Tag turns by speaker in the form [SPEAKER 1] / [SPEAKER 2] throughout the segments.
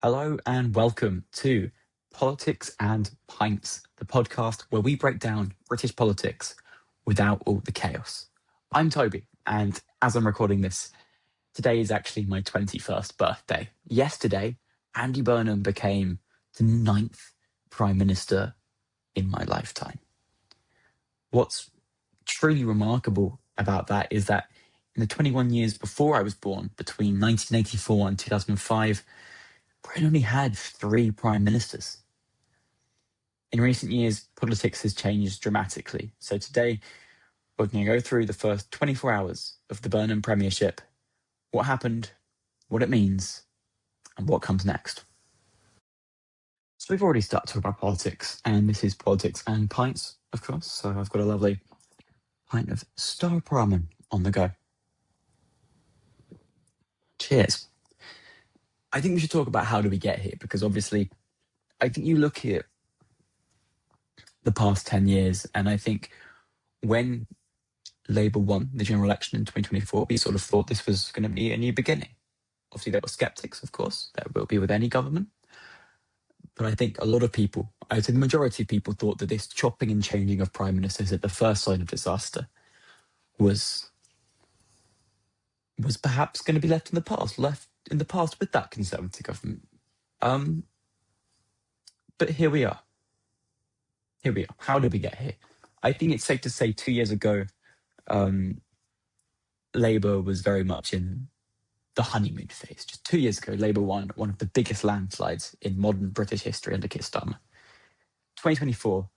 [SPEAKER 1] Hello and welcome to Politics and Pints, the podcast where we break down British politics without all the chaos. I'm Toby, and as I'm recording this, today is actually my 21st birthday. Yesterday, Andy Burnham became the ninth Prime Minister in my lifetime. What's truly remarkable about that is that in the 21 years before I was born, between 1984 and 2005, Britain only had three prime ministers. In recent years, politics has changed dramatically. So today, we're going to go through the first 24 hours of the Burnham premiership, what happened, what it means, and what comes next. So we've already started talking about politics, and this is Politics and Pints, of course. So I've got a lovely pint of star ramen on the go. Cheers. I think we should talk about how do we get here, because obviously, I think you look at the past 10 years, and I think when Labour won the general election in 2024, we sort of thought this was going to be a new beginning. Obviously, there were sceptics, of course, there will be with any government. But I think a lot of people, I would say the majority of people, thought that this chopping and changing of prime ministers at the first sign of disaster was perhaps going to be left in the past with that Conservative government. But here we are. How did we get here? I think it's safe to say 2 years ago, Labour was very much in the honeymoon phase. Just 2 years ago, Labour won one of the biggest landslides in modern British history under Keir Starmer. 2024,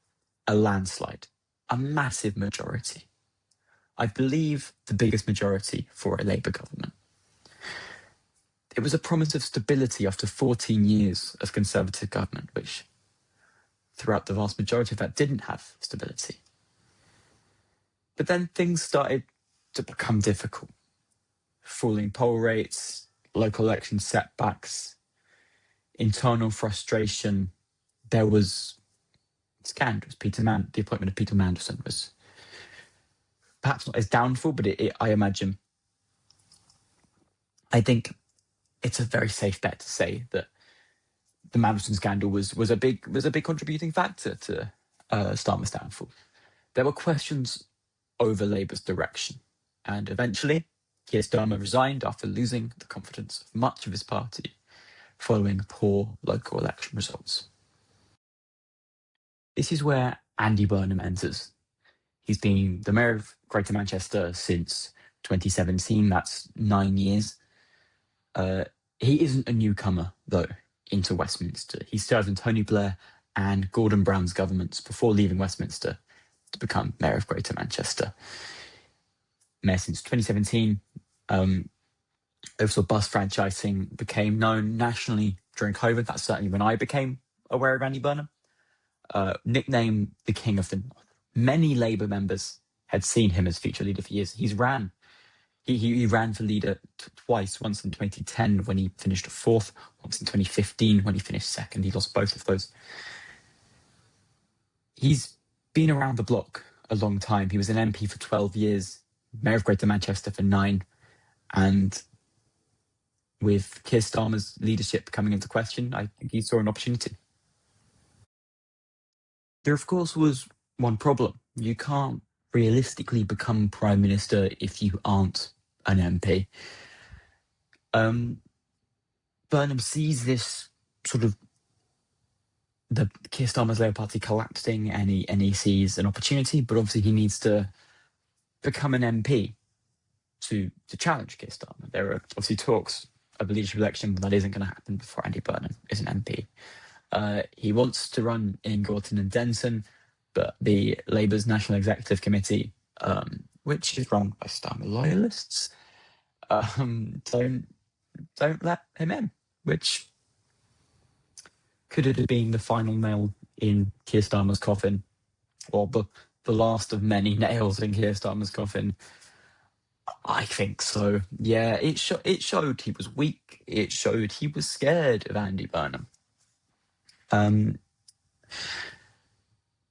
[SPEAKER 1] a landslide, a massive majority. I believe the biggest majority for a Labour government. It was a promise of stability after 14 years of Conservative government, which throughout the vast majority of that didn't have stability. But then things started to become difficult. Falling poll rates, local election setbacks, internal frustration. There was scandals. The appointment of Peter Mandelson was perhaps not his downfall, but I think it's a very safe bet to say that the Mandelson scandal was a big contributing factor to Starmer's downfall. There were questions over Labour's direction, and eventually Keir Starmer resigned after losing the confidence of much of his party following poor local election results. This is where Andy Burnham enters. He's been the mayor of Greater Manchester since 2017. That's 9 years. He isn't a newcomer, though, into Westminster. He served in Tony Blair and Gordon Brown's governments before leaving Westminster to become mayor of Greater Manchester. Mayor since 2017. Oversaw bus franchising, became known nationally during COVID. That's certainly when I became aware of Andy Burnham. Nicknamed the King of the North. Many Labour members had seen him as future leader for years. He ran for leader twice, once in 2010 when he finished fourth, once in 2015 when he finished second. He lost both of those. He's been around the block a long time. He was an MP for 12 years, mayor of Greater Manchester for 9, and with Keir Starmer's leadership coming into question, I think he saw an opportunity. There, of course, was one problem. You can't realistically become Prime Minister if you aren't an MP. Burnham sees this sort of the Keir Starmer's Labour Party collapsing, and he sees an opportunity, but obviously he needs to become an MP to challenge Keir Starmer. There are obviously talks of a leadership election, but that isn't going to happen before Andy Burnham is an MP. He wants to run in Gorton and Denton, but the Labour's National Executive Committee, which is run by Starmer loyalists, don't let him in, which could it have been the final nail in Keir Starmer's coffin, or the last of many nails in Keir Starmer's coffin? I think so. Yeah, it showed he was weak. It showed he was scared of Andy Burnham.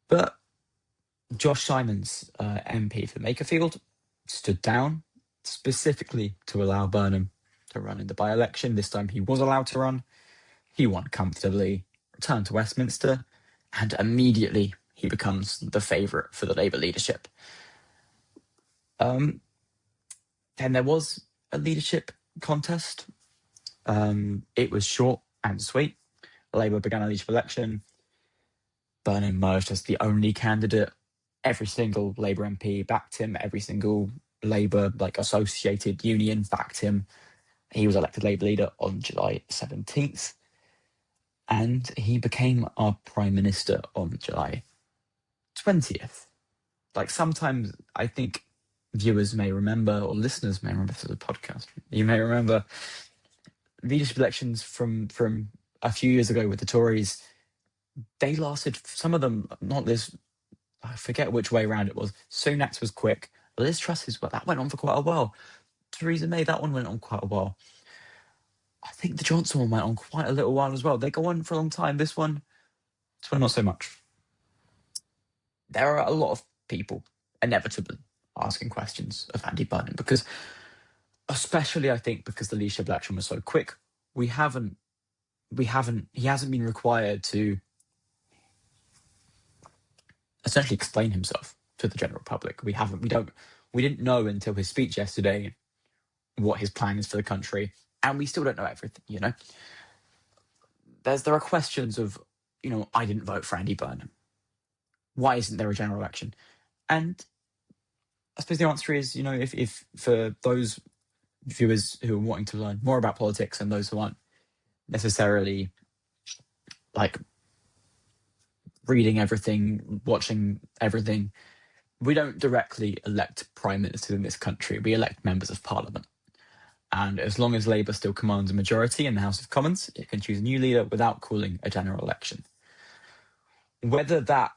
[SPEAKER 1] But Josh Simons, MP for Makerfield, stood down specifically to allow Burnham to run in the by-election. This time he was allowed to run. He won comfortably, returned to Westminster, and immediately he becomes the favourite for the Labour leadership. Then there was a leadership contest. It was short and sweet. Labour began a leadership election. Burnham emerged as the only candidate. Every single Labour MP backed him. Every single Labour associated union backed him. He was elected Labour leader on July 17th. And he became our Prime Minister on July 20th. Sometimes I think viewers may remember, or listeners may remember, this is a podcast, you may remember leadership elections from a few years ago with the Tories. They lasted, some of them, not this, I forget which way around it was. Sunak's was quick. Liz Truss's, that went on for quite a while. Theresa May, that one went on quite a while. I think the Johnson one went on quite a little while as well. They go on for a long time. This one not so much. There are a lot of people inevitably asking questions of Andy Burnham because, especially I think because the leadership election was so quick, he hasn't been required to essentially explain himself to the general public. We didn't know until his speech yesterday what his plan is for the country, and we still don't know everything, There are questions of, I didn't vote for Andy Burnham. Why isn't there a general election? And I suppose the answer is, if for those viewers who are wanting to learn more about politics and those who aren't necessarily reading everything, watching everything, we don't directly elect prime ministers in this country. We elect members of parliament. And as long as Labour still commands a majority in the House of Commons, it can choose a new leader without calling a general election. Whether that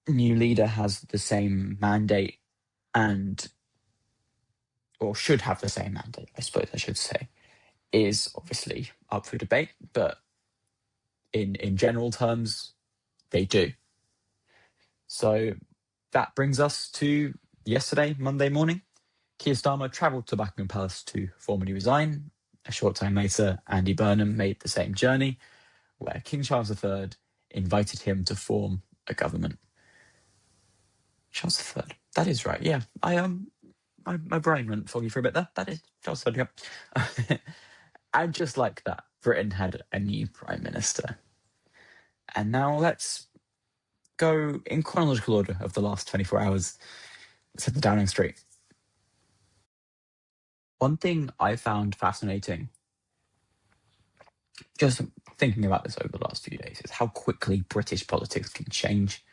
[SPEAKER 1] new leader has the same mandate or should have the same mandate, I suppose I should say, is obviously up for debate. But in general terms, they do. So that brings us to yesterday, Monday morning. Keir Starmer travelled to Buckingham Palace to formally resign. A short time later, Andy Burnham made the same journey, where King Charles III invited him to form a government. Charles III, that is right, yeah. My brain went foggy for a bit there. That is Charles III, yeah. And just like that, Britain had a new Prime Minister. And now let's go in chronological order of the last 24 hours. Let's hit the Downing Street. One thing I found fascinating, just thinking about this over the last few days, is how quickly British politics can change.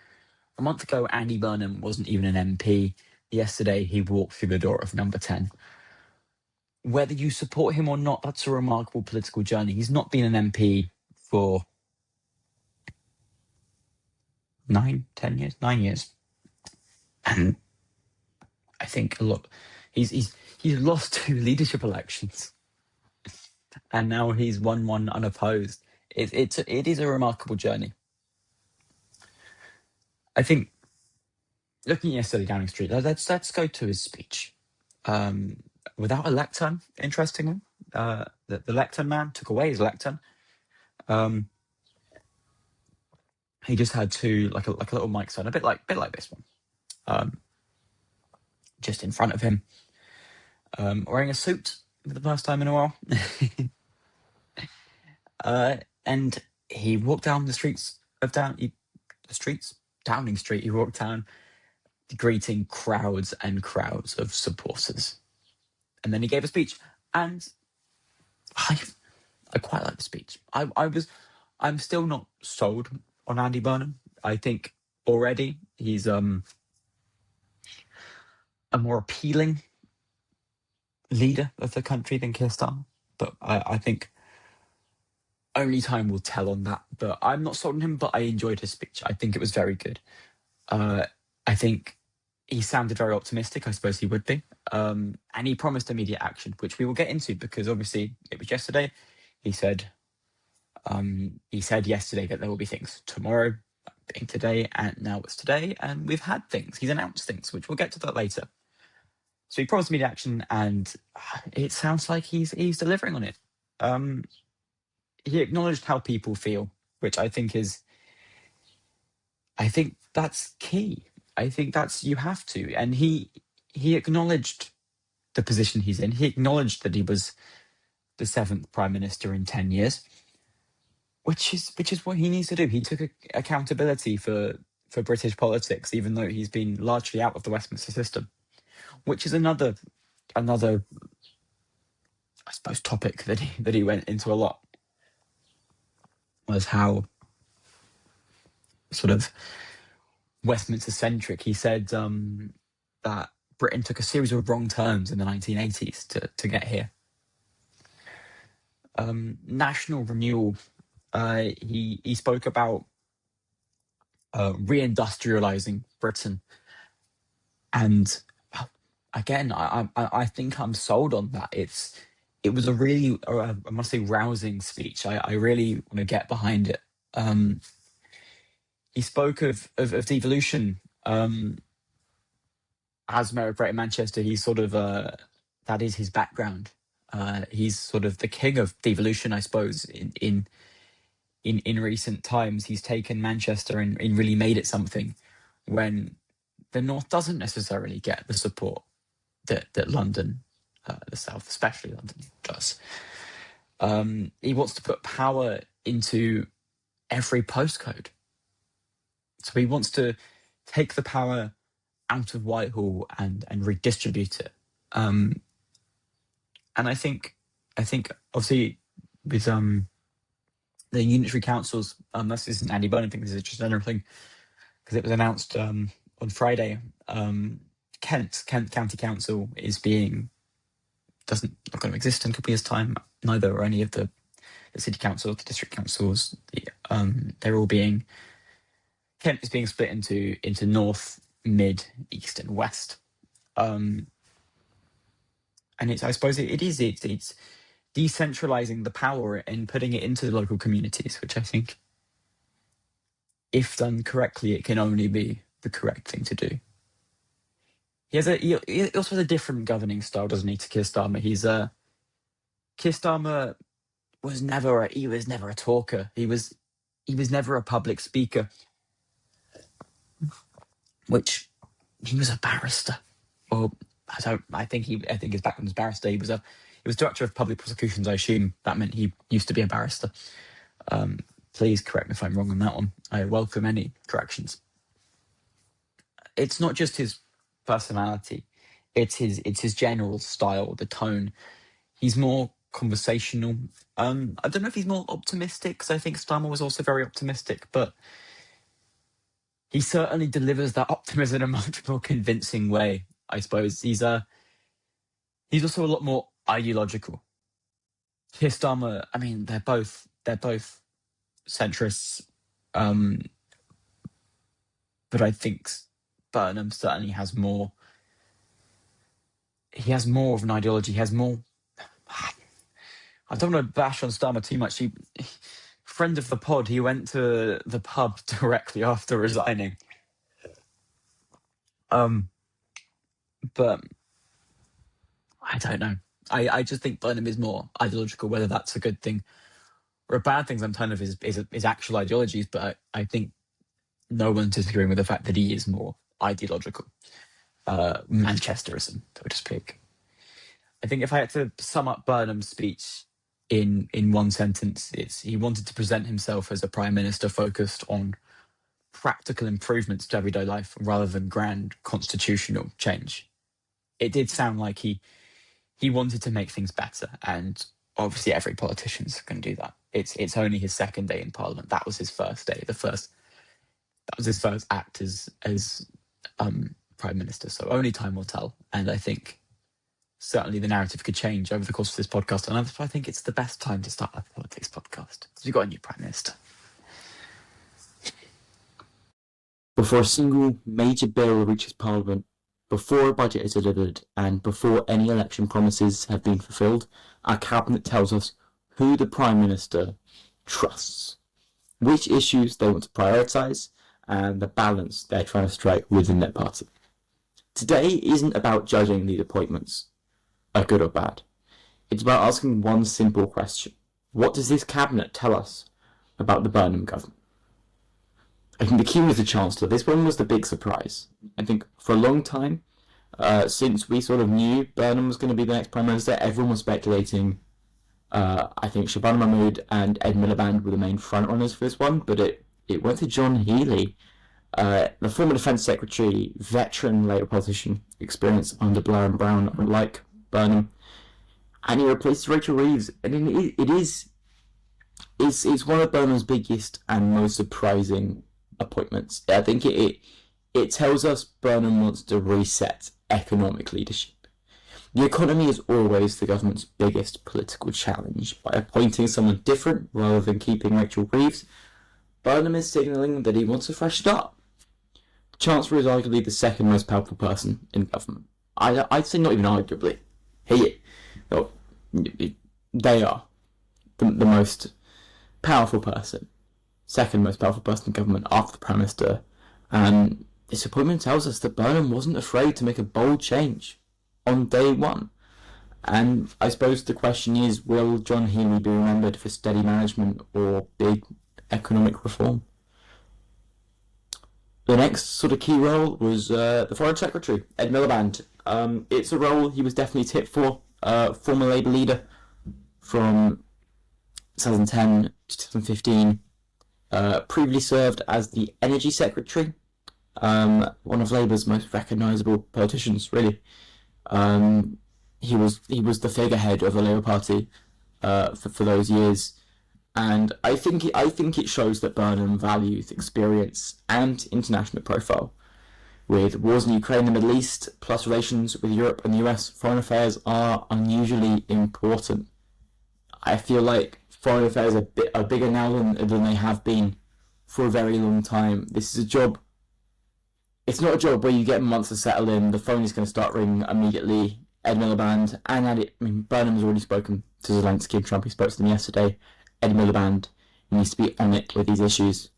[SPEAKER 1] A month ago, Andy Burnham wasn't even an MP. Yesterday, he walked through the door of number 10. Whether you support him or not, that's a remarkable political journey. He's not been an MP for 9 years. And I think a lot. He's lost 2 leadership elections, and now he's won one unopposed. It is a remarkable journey. I think looking at yesterday Downing Street, let's go to his speech. Without a lectern, interestingly, the lectern man took away his lectern. He just had 2 like a little mic stand, a bit like this one, just in front of him, wearing a suit for the first time in a while. And he walked down the streets of Downing Street. He walked down, greeting crowds and crowds of supporters, and then he gave a speech. And I quite like the speech. I'm still not sold on Andy Burnham. I think already he's a more appealing leader of the country than Keir Starmer. But I think only time will tell on that. But I'm not sold on him, but I enjoyed his speech. I think it was very good. I think he sounded very optimistic. I suppose he would be. And he promised immediate action, which we will get into because obviously it was yesterday. He said yesterday that there will be things tomorrow, being today, and now it's today, and we've had things. He's announced things, which we'll get to that later. So he promised immediate action, and it sounds like he's delivering on it. he acknowledged how people feel, which I think that's key. I think that's, you have to. And he acknowledged the position he's in. He acknowledged that he was the seventh prime minister in 10 years, which is what he needs to do. He took accountability for British politics, even though he's been largely out of the Westminster system, which is another I suppose topic that he went into a lot, was how sort of Westminster centric. He said that Britain took a series of wrong turns in the 1980s to get here. National renewal. He spoke about reindustrializing Britain, and again, I think I'm sold on that. It was a really, I must say, rousing speech. I really want to get behind it. He spoke of devolution. As Mayor of Greater Manchester, he's sort of that is his background. He's sort of the king of devolution, I suppose. In recent times, he's taken Manchester and really made it something, when the North doesn't necessarily get the support that London, the South, especially London, does. He wants to put power into every postcode. So he wants to take the power out of Whitehall and redistribute it. And I think obviously with the unitary councils, this isn't Andy Burnham thing, this is just another thing, because it was announced on Friday. Kent County Council not going to exist in a couple of years' time. Neither are any of the city councils, the district councils. They're all being, Kent is being split into north, mid, east, and west. And I suppose it's decentralizing the power and putting it into the local communities, which I think, if done correctly, it can only be the correct thing to do. He also has a different governing style, doesn't he, to Keir Starmer? Keir Starmer was never a talker. He was never a public speaker, which he was a barrister. Well, I think his background was barrister. He was director of public prosecutions. I assume that meant he used to be a barrister. Please correct me if I'm wrong on that one. I welcome any corrections. It's not just his personality, it's his general style, the tone. He's more conversational. I don't know if he's more optimistic, because I think Starmer was also very optimistic, but he certainly delivers that optimism in a much more convincing way, I suppose. He's also a lot more ideological. Keir Starmer, I mean, they're both centrists, but I think Burnham certainly has more. He has more of an ideology. He has more. I don't want to bash on Starmer too much. Friend of the pod, he went to the pub directly after resigning. But I don't know. I just think Burnham is more ideological. Whether that's a good thing or a bad thing, sometimes is actual ideologies. But I think no one's disagreeing with the fact that he is more ideological. Manchesterism, so to speak. I think if I had to sum up Burnham's speech in one sentence, he wanted to present himself as a prime minister focused on practical improvements to everyday life rather than grand constitutional change. It did sound like he wanted to make things better, and obviously every politician's going to do that. It's only his second day in Parliament. That was his first day. That was his first act as prime minister. So only time will tell. And I think certainly the narrative could change over the course of this podcast. And I think it's the best time to start a politics podcast, because we've got a new prime minister.
[SPEAKER 2] Before a single major bill reaches Parliament, before a budget is delivered, and before any election promises have been fulfilled, our Cabinet tells us who the Prime Minister trusts, which issues they want to prioritise, and the balance they're trying to strike within their party. Today isn't about judging these appointments, are good or bad. It's about asking one simple question. What does this cabinet tell us about the Burnham government? I think the Cumulative Chancellor, this one was the big surprise. I think for a long time, since we sort of knew Burnham was going to be the next Prime Minister, everyone was speculating. I think Shabana Mahmood and Ed Miliband were the main frontrunners for this one, but it went to John Healey, the former Defence Secretary, veteran Labour politician, experience under Blair and Brown, unlike Burnham, and he replaced Rachel Reeves. And it's one of Burnham's biggest and most surprising appointments. I think it tells us Burnham wants to reset economic leadership. The economy is always the government's biggest political challenge. By appointing someone different rather than keeping Rachel Reeves, Burnham is signalling that he wants a fresh start. The Chancellor is arguably the second most powerful person in government. I'd say not even arguably. They are the most powerful person, second most powerful person in government after the Prime Minister. And this appointment tells us that Burnham wasn't afraid to make a bold change on day one. And I suppose the question is, will John Healey be remembered for steady management or big economic reform? The next sort of key role was the Foreign Secretary, Ed Miliband. It's a role he was definitely tipped for. Former Labour leader from 2010 to 2015. Previously served as the Energy Secretary, one of Labour's most recognisable politicians, really. He was the figurehead of the Labour Party for those years, and I think it shows that Burnham values experience and international profile. With wars in Ukraine and the Middle East, plus relations with Europe and the US, foreign affairs are unusually important. I feel like foreign affairs are bigger now than they have been for a very long time. This is a job. It's not a job where you get months to settle in. The phone is going to start ringing immediately. Ed Miliband and Burnham has already spoken to Zelensky and Trump. He spoke to them yesterday. Ed Miliband needs to be on it with these issues.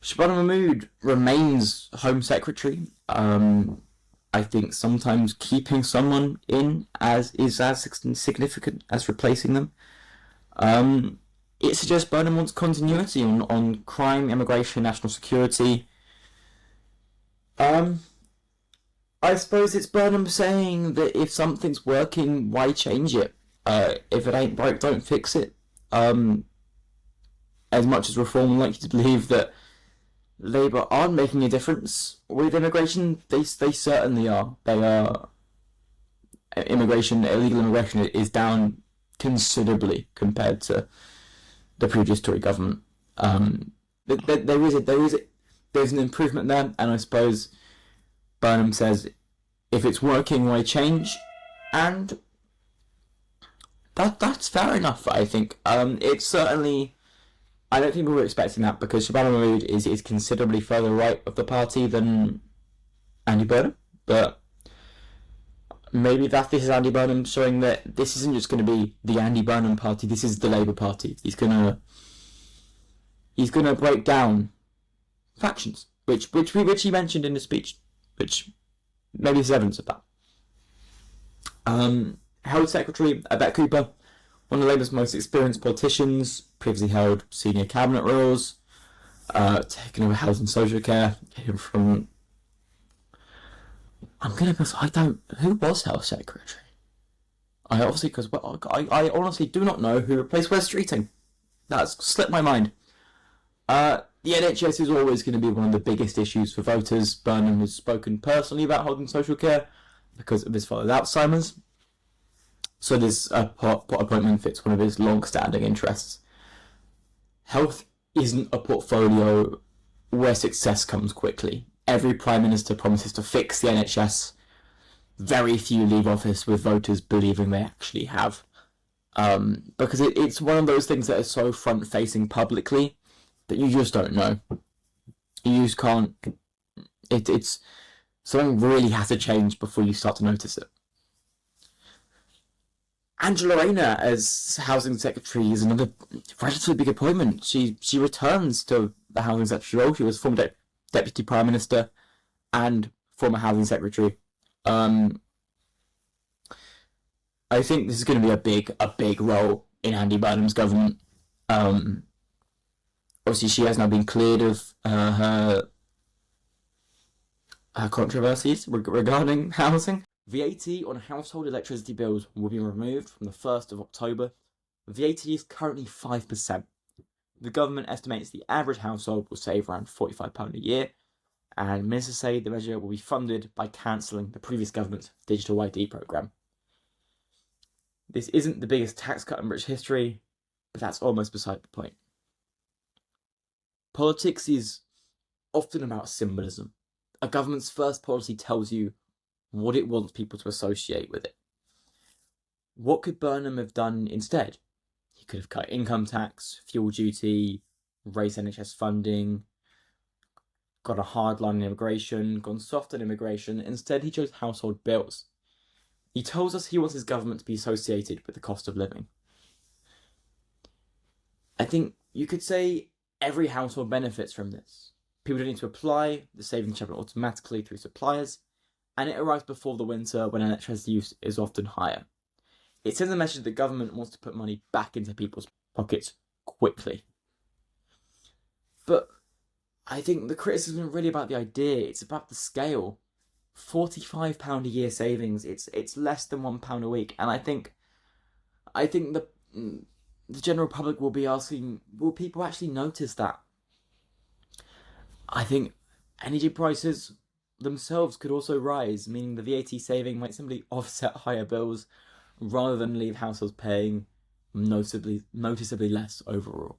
[SPEAKER 2] Shabana Mahmood remains Home Secretary. I think sometimes keeping someone in is as significant as replacing them. It suggests Burnham wants continuity on crime, immigration, national security. I suppose it's Burnham saying that if something's working, why change it? If it ain't broke, don't fix it. As much as Reform would like you to believe that Labour aren't making a difference with immigration, they certainly are. They are. Illegal immigration is down considerably compared to the previous Tory government. There's an improvement there, and I suppose Burnham says if it's working, why change? And that's fair enough, I think. It's certainly. I don't think we were expecting that because Shabana Mahmood is considerably further right of the party than Andy Burnham, but maybe this is Andy Burnham showing that this isn't just going to be the Andy Burnham party. This is the Labour Party. He's gonna break down factions, which he mentioned in his speech, which maybe is evidence of that. Health Secretary Abet Cooper, one of Labour's most experienced politicians, previously held senior cabinet roles, taken over health and social care, came from. I'm gonna guess who was Health Secretary? I honestly do not know who replaced Wes Streeting. That's slipped my mind. The NHS is always going to be one of the biggest issues for voters. Burnham has spoken personally about holding social care because of his father's Alzheimer's. So this appointment fits one of his long-standing interests. Health isn't a portfolio where success comes quickly. Every Prime Minister promises to fix the NHS. Very few leave office with voters believing they actually have. Because it's one of those things that are so front-facing publicly that you just don't know. You just can't. It's something really has to change before you start to notice it. Angela Rayner as Housing Secretary is another relatively big appointment. She returns to the Housing Secretary role. She was former Deputy Prime Minister and former Housing Secretary. I think this is going to be a big role in Andy Burnham's government. Obviously, she has now been cleared of her controversies regarding housing. VAT on household electricity bills will be removed from the 1st of October. VAT is currently 5%. The government estimates the average household will save around £45 a year, and ministers say the measure will be funded by cancelling the previous government's digital ID programme. This isn't the biggest tax cut in British history, but that's almost beside the point. Politics is often about symbolism. A government's first policy tells you what it wants people to associate with it. What could Burnham have done instead? He could have cut income tax, fuel duty, raised NHS funding, got a hard line on immigration, gone soft on immigration. Instead, he chose household bills. He tells us he wants his government to be associated with the cost of living. I think you could say every household benefits from this. People don't need to apply, the savings happen automatically through suppliers, and it arrives before the winter when electricity use is often higher. It sends a message that the government wants to put money back into people's pockets quickly. But I think the criticism isn't really about the idea, it's about the scale. £45 a year savings, it's less than £1 a week, and I think the general public will be asking, will people actually notice that? I think energy prices themselves could also rise, meaning the VAT saving might simply offset higher bills rather than leave households paying noticeably less overall.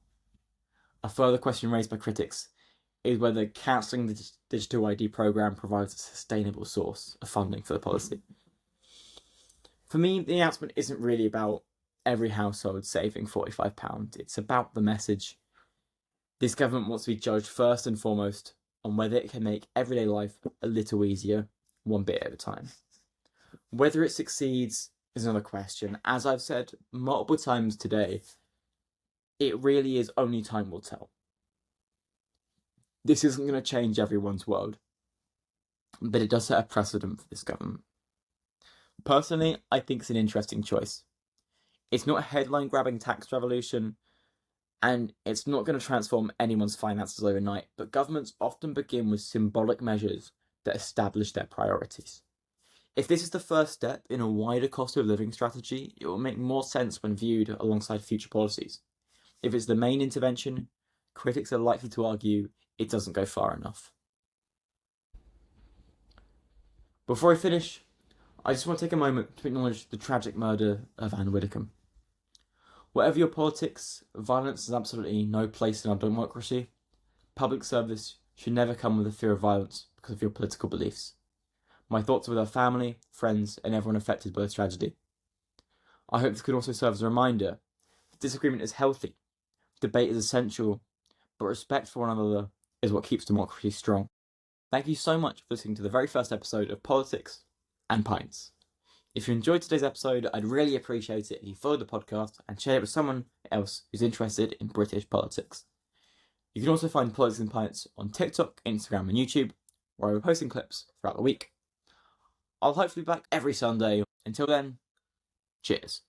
[SPEAKER 2] A further question raised by critics is whether cancelling the digital ID programme provides a sustainable source of funding for the policy. For me, the announcement isn't really about every household saving £45. It's about the message. This government wants to be judged first and foremost on whether it can make everyday life a little easier, one bit at a time. Whether it succeeds is another question. As I've said multiple times today, it really is only time will tell. This isn't going to change everyone's world, but it does set a precedent for this government. Personally, I think it's an interesting choice. It's not a headline-grabbing tax revolution, and it's not going to transform anyone's finances overnight, but governments often begin with symbolic measures that establish their priorities. If this is the first step in a wider cost of living strategy, it will make more sense when viewed alongside future policies. If it's the main intervention, critics are likely to argue it doesn't go far enough. Before I finish, I just want to take a moment to acknowledge the tragic murder of Anne Widdecombe. Whatever your politics, violence has absolutely no place in our democracy. Public service should never come with a fear of violence because of your political beliefs. My thoughts are with her family, friends, and everyone affected by this tragedy. I hope this could also serve as a reminder that disagreement is healthy, debate is essential, but respect for one another is what keeps democracy strong. Thank you so much for listening to the very first episode of Politics and Pints. If you enjoyed today's episode, I'd really appreciate it if you followed the podcast and shared it with someone else who's interested in British politics. You can also find Politics and Pints on TikTok, Instagram, and YouTube, where I'm posting clips throughout the week. I'll hopefully be back every Sunday. Until then, cheers.